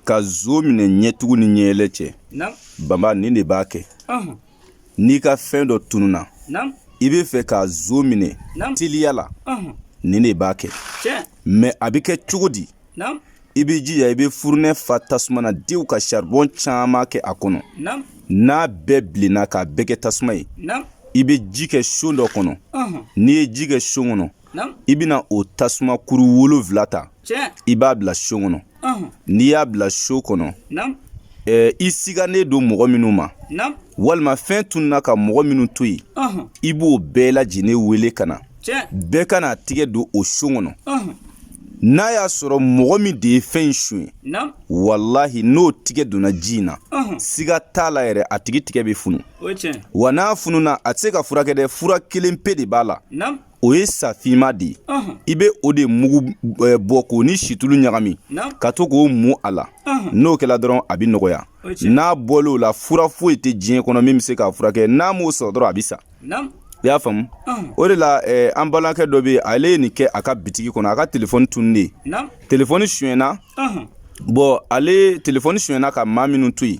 ka zo minɛ ɲɛtugu ni ɲɛɛlɛ cɛ banba nin de b'a kɛ n'i ka fɛn dɔ tununa i bɛ fɛ ka zo minɛ teliya la nin de b'a kɛ mɛ a bɛ kɛ cogo di i bɛ jija i bɛ furunɛ fa tasuma na diw ka charbon caman kɛ a kɔnɔ n'a bɛɛ bilenna k'a bɛɛ kɛ tasuma ye i bɛ ji kɛ son dɔ kɔnɔ n'i ye ji kɛ son kɔnɔ i bɛna o tasuma kuru 7 ta i b'a bila son kɔnɔ n'i y'a bila son kɔnɔ i sigannen don mɔgɔ minnu ma walima fɛn tununa ka mɔgɔ minnu to yen i b'o bɛɛ lajɛlen wele ka na bɛɛ ka na tigɛ don o son kɔnɔ n'a y'a sɔrɔ mɔgɔ min de ye fɛn in suɲɛ wallahi n'o tigɛ donna ji in na siga t'a la yɛrɛ a tigi tigɛ bɛ funu wa n'a fununa a tɛ se ka furakɛ dɛ fura kelen pe de b'a la o ye safima de ye i bɛ o de mugu bɔ k'o ni situlu ɲagami ka to k'o mu a la n'o kɛla dɔrɔn a bɛ nɔgɔya n'a bɔl'o la fura foyi tɛ diɲɛ kɔnɔ min bɛ se k'a furakɛ n'a m'o sɔrɔ dɔrɔn a bɛ sa i y'a faamu o de la an balimakɛ dɔ bɛ yen ale ye nin kɛ a ka bitigi kɔnɔ a ka telefɔni tununnen telefɔni sonyɛna bon ale telefɔni sonyɛna ka maa minnu to yen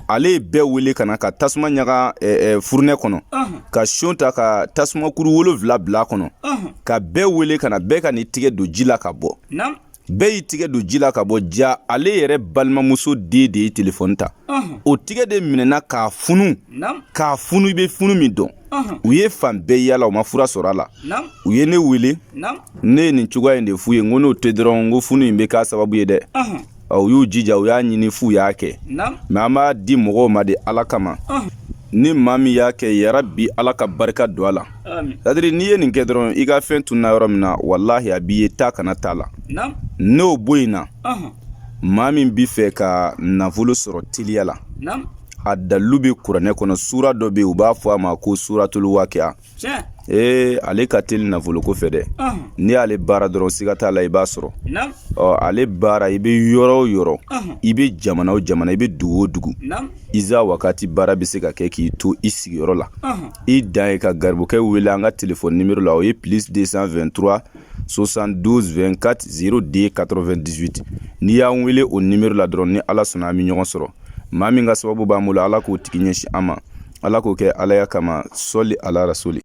ale ye bɛɛ wele ka na ka tasuma ɲaga furunɛ kɔnɔ ka son ta ka tasuma kuru 7 bila a kɔnɔ ka bɛɛ wele ka na bɛɛ ka n'i tigɛ don ji la ka bɔ bɛɛ y'i tigɛ don ji la ka bɔ ja ale yɛrɛ balimamuso den de ye telefɔni ta o tigɛ de minɛna k'a funu i bɛ funu min dɔn u ye fan bɛɛ yala u ma fura sɔrɔ a la u ye ne wele ne ye nin cogoya in de f'u ye n ko n'o tɛ dɔrɔn n ko funu in bɛ k'a sababu ye dɛ u y'u jija u y'a ɲini f'u y'a kɛ mɛ an b'a di mɔgɔw ma de ala kama ni maa min y'a kɛ yarabi ala ka barika don a la c'est-à-dire n'i ye nin kɛ dɔrɔn i ka fɛn tununa yɔrɔ min na wallahi a b'i ye taa kana t'a la n'o bɔ yen na maa min b'i fɛ ka nafolo sɔrɔ teliya la a dalilu bɛ kuranɛ kɔnɔ sura dɔ bɛ yen u b'a fɔ a ma ko suratul waqi'a ale ka teli nafolo ko fɛ dɛ n'i y'ale baara dɔrɔn siga t'a la i b'a sɔrɔ ale baara i bɛ yɔrɔ o yɔrɔ i bɛ jamana o jamana i bɛ dugu o dugu iza wakati baara bɛ se ka kɛ k'i to i sigiyɔrɔ la i dan ye ka garibukɛ wele an ka telefɔni numéro la o ye +223 72 24 02 98 n'i y'an wele o numéro la dɔrɔn ni ala sɔnna an bɛ ɲɔgɔn sɔrɔ maa min ka sababu b'an bolo ala k'o tigi ɲɛsin an ma ala k'o kɛ alaya kama sɔli ala rasuli